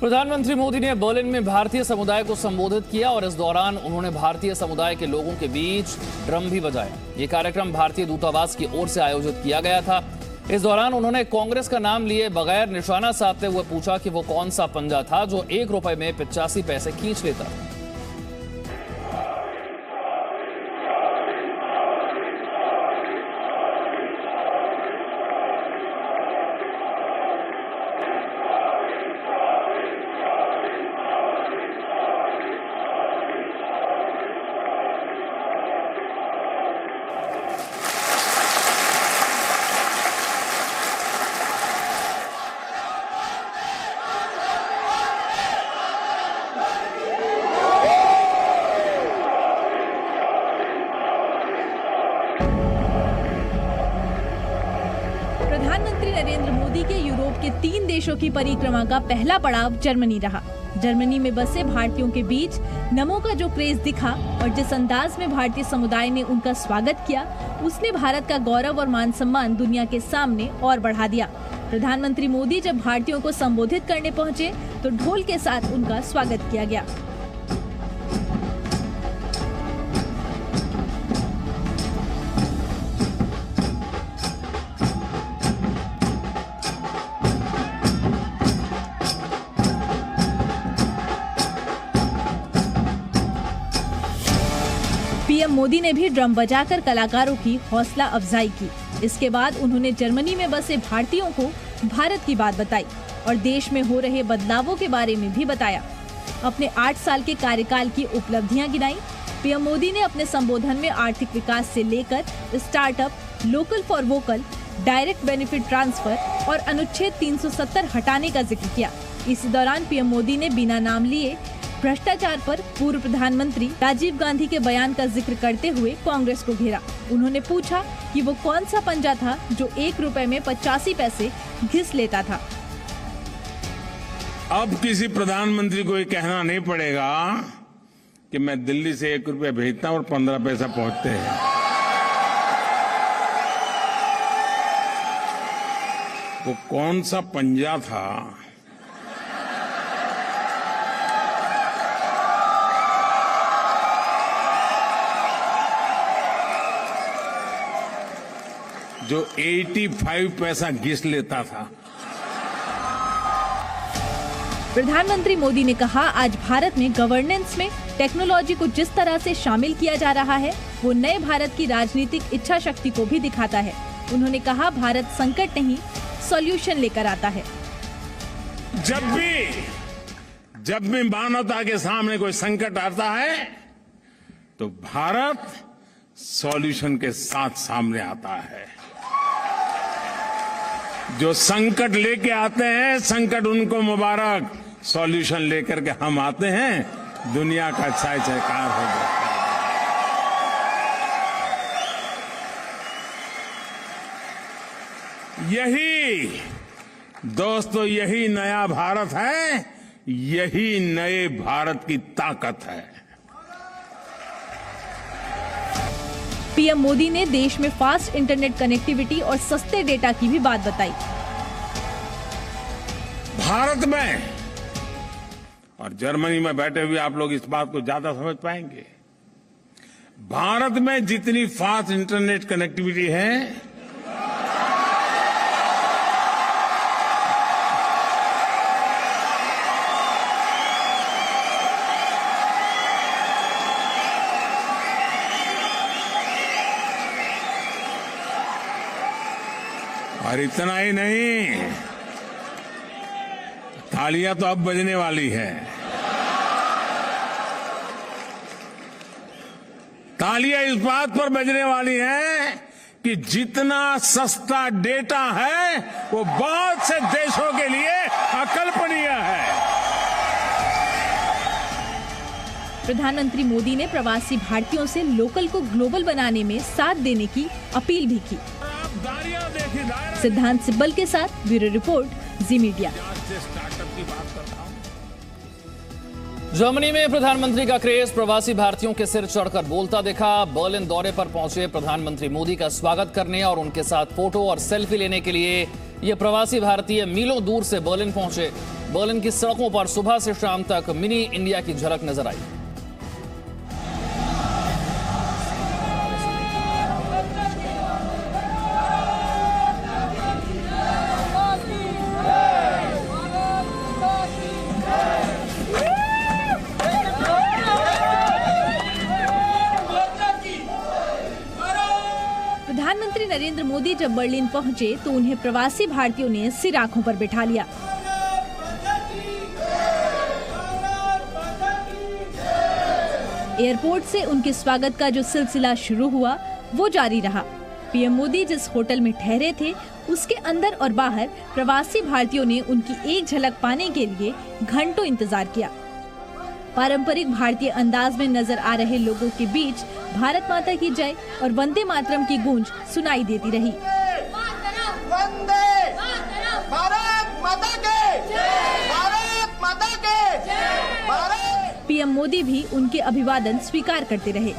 प्रधानमंत्री मोदी ने बर्लिन में भारतीय समुदाय को संबोधित किया और इस दौरान उन्होंने भारतीय समुदाय के लोगों के बीच ड्रम भी बजाया। ये कार्यक्रम भारतीय दूतावास की ओर से आयोजित किया गया था। इस दौरान उन्होंने कांग्रेस का नाम लिए बगैर निशाना साधते हुए पूछा कि वो कौन सा पंजा था जो 1 रुपए में 85 पैसे खींच लेता। प्रधानमंत्री नरेंद्र मोदी के यूरोप के 3 देशों की परिक्रमा का पहला पड़ाव जर्मनी रहा। जर्मनी में बसे भारतीयों के बीच नमो का जो क्रेज दिखा और जिस अंदाज में भारतीय समुदाय ने उनका स्वागत किया, उसने भारत का गौरव और मान सम्मान दुनिया के सामने और बढ़ा दिया। प्रधानमंत्री मोदी जब भारतीयों को संबोधित करने पहुंचे तो ढोल के साथ उनका स्वागत किया गया। पीएम मोदी ने भी ड्रम बजाकर कलाकारों की हौसला अफजाई की। इसके बाद उन्होंने जर्मनी में बसे भारतीयों को भारत की बात बताई और देश में हो रहे बदलावों के बारे में भी बताया। अपने 8 साल के कार्यकाल की उपलब्धियां गिनाई। पीएम मोदी ने अपने संबोधन में आर्थिक विकास से लेकर startup, local for vocal, direct benefit transfer और अनुच्छेद 370 हटाने का जिक्र किया। इसी दौरान पीएम मोदी ने बिना नाम लिए भ्रष्टाचार पर पूर्व प्रधानमंत्री राजीव गांधी के बयान का जिक्र करते हुए कांग्रेस को घेरा। उन्होंने पूछा कि वो कौन सा पंजा था जो 1 रुपए में 85 पैसे घिस लेता था। अब किसी प्रधानमंत्री को ये कहना नहीं पड़ेगा कि मैं दिल्ली से 1 रुपया भेजता हूं और 15 पैसा पहुंचते हैं। वो कौन सा पंजा था जो 85 पैसा घिस लेता था। प्रधानमंत्री मोदी ने कहा, आज भारत में गवर्नेंस में टेक्नोलॉजी को जिस तरह से शामिल किया जा रहा है, वो नए भारत की राजनीतिक इच्छा शक्ति को भी दिखाता है। उन्होंने कहा, भारत संकट नहीं, सॉल्यूशन लेकर आता है। जब भी मानवता के सामने कोई संकट आता है तो भारत सॉल्यूशन के साथ सामने आता है। जो संकट लेके आते हैं, संकट उनको मुबारक, सॉल्यूशन लेकर के हम आते हैं, दुनिया का जयकार हो जाता है। यही दोस्तों, यही नया भारत है, यही नए भारत की ताकत है। पीएम मोदी ने देश में फास्ट इंटरनेट कनेक्टिविटी और सस्ते डेटा की भी बात बताई। भारत में और जर्मनी में बैठे हुए आप लोग इस बात को ज्यादा समझ पाएंगे। भारत में जितनी फास्ट इंटरनेट कनेक्टिविटी है, और इतना ही नहीं, तालियां तो अब बजने वाली है। तालियां इस बात पर बजने वाली हैं कि जितना सस्ता डेटा है वो बहुत से देशों के लिए अकल्पनीय है। प्रधानमंत्री मोदी ने प्रवासी भारतीयों से लोकल को ग्लोबल बनाने में साथ देने की अपील भी की। सिद्धांत सिब्बल के साथ ब्यूरो रिपोर्ट, जी मीडिया। जर्मनी में प्रधानमंत्री का क्रेज प्रवासी भारतीयों के सिर चढ़कर बोलता दिखा। बर्लिन दौरे पर पहुंचे प्रधानमंत्री मोदी का स्वागत करने और उनके साथ फोटो और सेल्फी लेने के लिए ये प्रवासी भारतीय मीलों दूर से बर्लिन पहुंचे। बर्लिन की सड़कों पर सुबह से शाम तक मिनी इंडिया की झलक नजर आई। प्रधानमंत्री नरेंद्र मोदी जब बर्लिन पहुंचे तो उन्हें प्रवासी भारतीयों ने सिर आंखों पर बिठा लिया। एयरपोर्ट से उनके स्वागत का जो सिलसिला शुरू हुआ वो जारी रहा। पीएम मोदी जिस होटल में ठहरे थे उसके अंदर और बाहर प्रवासी भारतीयों ने उनकी एक झलक पाने के लिए घंटों इंतजार किया। पारंपरिक भारतीय अंदाज में नजर आ रहे लोगों के बीच भारत माता की जय और वंदे मातरम की गूंज सुनाई देती रही। वंदे भारत माता के, भारत माता के, भारत। पीएम मोदी भी उनके अभिवादन स्वीकार करते रहे।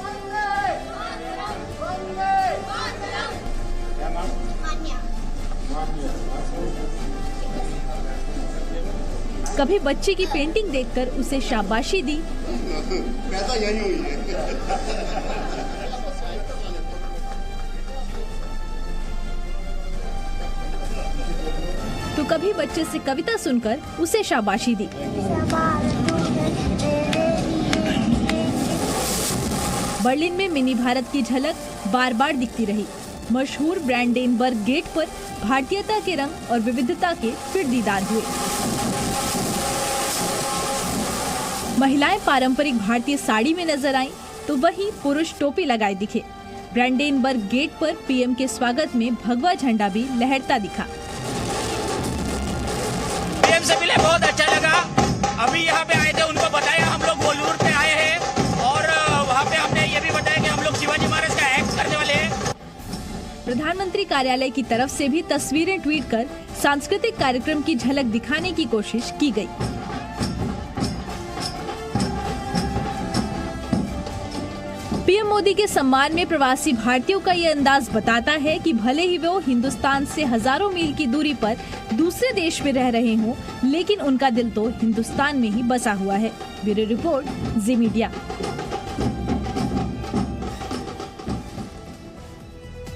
कभी बच्चे की पेंटिंग देखकर उसे शाबाशी दी, पैसा यही हुई है। तो कभी बच्चे से कविता सुनकर उसे शाबाशी दी। बर्लिन में मिनी भारत की झलक बार बार दिखती रही। मशहूर ब्रांडेनबर्ग गेट पर भारतीयता के रंग और विविधता के फिर दीदार हुए। महिलाएं पारंपरिक भारतीय साड़ी में नजर आईं, तो वहीं पुरुष टोपी लगाए दिखे। ब्रांडेनबर्ग गेट पर पीएम के स्वागत में भगवा झंडा भी लहरता दिखा। पीएम से मिले, बहुत अच्छा लगा। अभी यहाँ पे आए थे, उनको बताया हम लोग वोलूर पे आए हैं और वहाँ पे हमने ये भी बताया कि हम लोग शिवाजी महाराज का एक्ट करने वाले हैं। प्रधानमंत्री कार्यालय की तरफ से भी तस्वीरें ट्वीट कर सांस्कृतिक कार्यक्रम की झलक दिखाने की कोशिश की गई। पीएम मोदी के सम्मान में प्रवासी भारतीयों का ये अंदाज बताता है कि भले ही वो हिंदुस्तान से हजारों मील की दूरी पर दूसरे देश में रह रहे हों, लेकिन उनका दिल तो हिंदुस्तान में ही बसा हुआ है। ब्यूरो रिपोर्ट, जी मीडिया।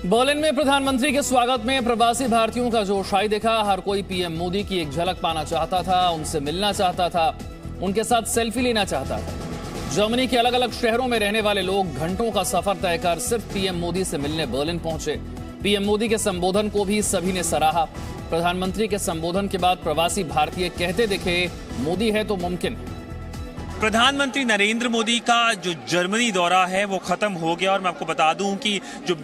बर्लिन में प्रधानमंत्री के स्वागत में प्रवासी भारतीयों का जोश आई दिखा। हर कोई पीएम मोदी की एक झलक पाना चाहता था, उनसे मिलना चाहता था, उनके साथ सेल्फी लेना चाहता था। जर्मनी के अलग अलग शहरों में रहने वाले लोग घंटों का सफर तय कर सिर्फ पीएम मोदी से मिलने बर्लिन पहुंचे। पीएम मोदी के संबोधन को भी सभी ने सराहा। प्रधानमंत्री के संबोधन के बाद प्रवासी भारतीय कहते दिखे, मोदी है तो मुमकिन है। प्रधानमंत्री नरेंद्र मोदी का जो जर्मनी दौरा है वो खत्म हो गया और मैं आपको बता दूं कि जो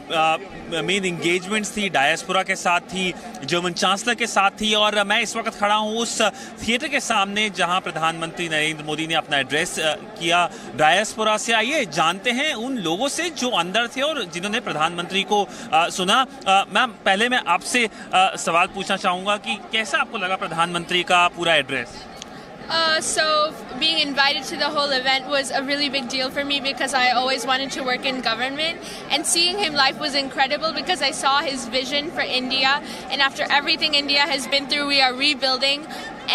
मेन एंगेजमेंट्स थी डायस्पोरा के साथ थी, जर्मन चांसलर के साथ थी, और मैं इस वक्त खड़ा हूं उस थिएटर के सामने जहां प्रधानमंत्री नरेंद्र मोदी ने अपना एड्रेस किया डायस्पोरा से। आइए जानते हैं उन लोगों से जो अंदर थे और जिन्होंने प्रधानमंत्री को सुना। मैम, पहले मैं आपसे सवाल पूछना चाहूंगा कि कैसा आपको लगा प्रधानमंत्री का पूरा address? So being invited to the whole event was a really big deal for me because I always wanted to work in government, and seeing him live was incredible because I saw his vision for India, and after everything India has been through, we are rebuilding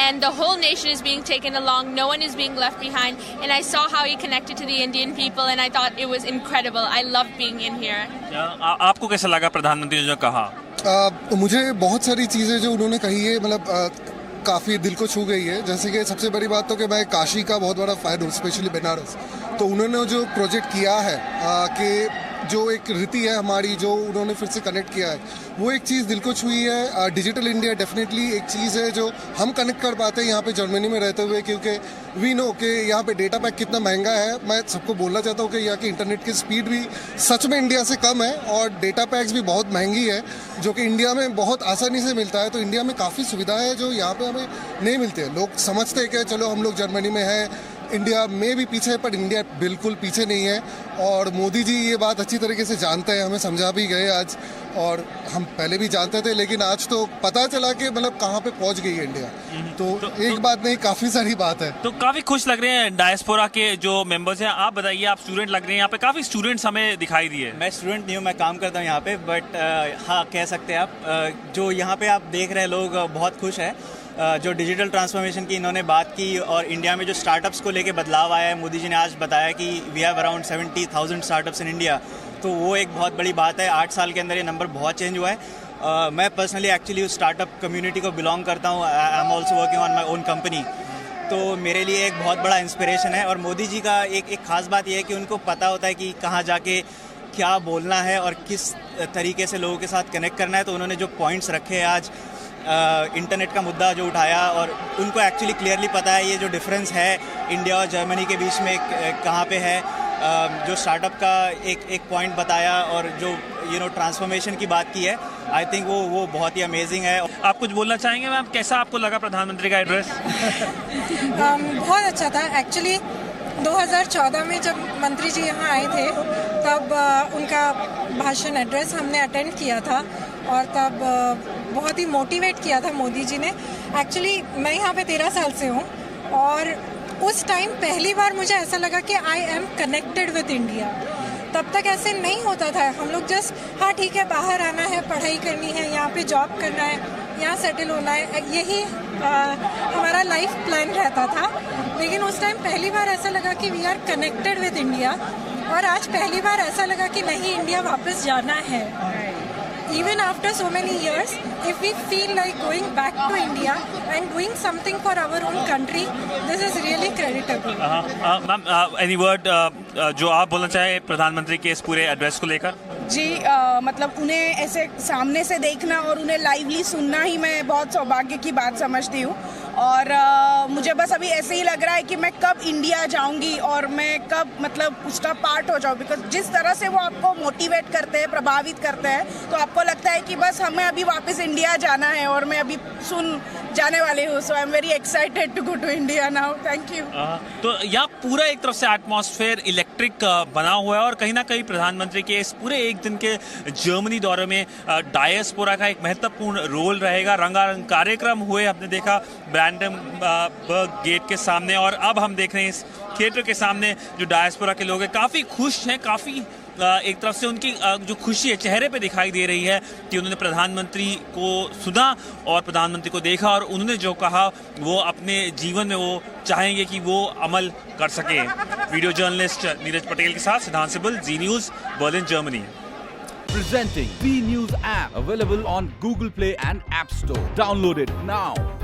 and the whole nation is being taken along. No one is being left behind, and I saw how he connected to the Indian people, and I thought it was incredible. I loved being in here. आपको कैसा लगा प्रधानमंत्री ने जो कहा? मुझे बहुत सारी चीज़ें जो उन्होंने कही है मतलब काफ़ी दिल को छू गई है। जैसे कि सबसे बड़ी बात तो कि मैं काशी का बहुत बड़ा फ़ैन हूँ, स्पेशली बनारस। तो उन्होंने जो प्रोजेक्ट किया है कि जो एक रीति है हमारी, जो उन्होंने फिर से कनेक्ट किया है, वो एक चीज़ दिल को छुई है। डिजिटल इंडिया डेफिनेटली एक चीज़ है जो हम कनेक्ट कर पाते हैं यहाँ पे जर्मनी में रहते हुए, क्योंकि वी नो कि यहाँ पे डेटा पैक कितना महंगा है। मैं सबको बोलना चाहता हूँ कि यहाँ की इंटरनेट की स्पीड भी सच में इंडिया से कम है और डेटा पैक्स भी बहुत महंगी है, जो कि इंडिया में बहुत आसानी से मिलता है। तो इंडिया में काफ़ी सुविधा है जो यहाँ पे हमें नहीं मिलती है। लोग समझते हैं कि चलो हम लोग जर्मनी में हैं, इंडिया में भी पीछे है, पर इंडिया बिल्कुल पीछे नहीं है। और मोदी जी ये बात अच्छी तरीके से जानते हैं, हमें समझा भी गए आज, और हम पहले भी जानते थे, लेकिन आज तो पता चला कि मतलब कहाँ पे पहुँच गई है इंडिया। तो एक बात नहीं, काफ़ी सारी बात है। तो काफ़ी खुश लग रहे हैं डायस्पोरा के जो मेंबर्स हैं। आप बताइए, आप स्टूडेंट लग रहे हैं, यहाँ पे काफ़ी स्टूडेंट्स हमें दिखाई दिए। मैं स्टूडेंट नहीं हूँ, मैं काम करता हूँ यहाँ पे, बट हाँ कह सकते हैं आप, जो यहाँ पे आप देख रहे हैं लोग बहुत खुश है। जो डिजिटल ट्रांसफॉर्मेशन की इन्होंने बात की और इंडिया में जो स्टार्टअप्स को लेके बदलाव आया है, मोदी जी ने आज बताया कि we have around 70,000 startups in India, तो वो एक बहुत बड़ी बात है। 8 साल के अंदर ये नंबर बहुत चेंज हुआ है। मैं पर्सनली एक्चुअली उस स्टार्टअप कम्युनिटी को बिलोंग करता हूँ। I am also working on my own company, तो मेरे लिए एक बहुत बड़ा इंस्पिरेशन है। और मोदी जी का एक ख़ास बात यह है कि उनको पता होता है कि कहाँ जाके क्या बोलना है और किस तरीके से लोगों के साथ कनेक्ट करना है। तो उन्होंने जो पॉइंट्स रखे हैं आज, इंटरनेट का मुद्दा जो उठाया, और उनको एक्चुअली क्लियरली पता है ये जो डिफरेंस है इंडिया और जर्मनी के बीच में कहाँ पे है। जो स्टार्टअप का एक पॉइंट बताया और जो ट्रांसफॉर्मेशन की बात की है, आई थिंक वो बहुत ही अमेजिंग है। आप कुछ बोलना चाहेंगे मैम? कैसा आपको लगा प्रधानमंत्री का एड्रेस? बहुत अच्छा था एक्चुअली। 2014 में जब मंत्री जी यहाँ आए थे तब उनका भाषण एड्रेस हमने अटेंड किया था और तब बहुत ही मोटिवेट किया था मोदी जी ने। एक्चुअली मैं यहाँ पे 13 साल से हूँ और उस टाइम पहली बार मुझे ऐसा लगा कि I am connected with India. तब तक ऐसे नहीं होता था, हम लोग जस्ट हाँ ठीक है बाहर आना है, पढ़ाई करनी है, यहाँ पे जॉब करना है, यहाँ सेटल होना है, यही हमारा लाइफ प्लान रहता था। लेकिन उस टाइम पहली बार ऐसा लगा कि we are connected with India, और आज पहली बार ऐसा लगा कि नहीं, इंडिया वापस जाना है। Even after so many years, if we feel like going back to India and doing something for our own country, this is really creditable. Ma'am, any word जो आप बोलना चाहे प्रधानमंत्री के इस पूरे एड्रेस को लेकर? जी, मतलब उन्हें ऐसे सामने से देखना और उन्हें लाइवली सुनना ही मैं बहुत सौभाग्य की बात समझती हूँ। और मुझे बस अभी ऐसे ही लग रहा है कि मैं कब इंडिया जाऊंगी और मैं कब मतलब उसका पार्ट हो जाऊँ, बिकॉज जिस तरह से वो आपको मोटिवेट करते हैं, प्रभावित करते हैं, तो आपको लगता है कि बस हमें अभी वापस इंडिया जाना है और मैं अभी सुन जाने वाली हूँ। So I am very excited to go to India now. Thank you. तो यहाँ पूरा एक तरफ से एटमॉस्फेयर इलेक्ट्रिक बना हुआ है और कहीं ना कहीं प्रधानमंत्री के इस पूरे एक दिन के जर्मनी दौरे में डायस्पोरा का एक महत्वपूर्ण रोल रहेगा। रंगारंग कार्यक्रम हुए, हमने देखा ब्रांडनबर्ग गेट के सामने, और अब हम देख रहे हैं इस थिएटर के सामने जो डायस्पोरा के लोग हैं काफ़ी खुश हैं। काफ़ी एक तरफ से उनकी जो खुशी है चेहरे पे दिखाई दे रही है कि उन्होंने प्रधानमंत्री को सुना और प्रधानमंत्री को देखा, और उन्होंने जो कहा वो अपने जीवन में वो चाहेंगे कि वो अमल कर सके। वीडियो जर्नलिस्ट नीरज पटेल के साथ Siddhant Sibal, Zee news, Berlin, Germany. Presenting B News app, available on Google Play and App Store. Download it now.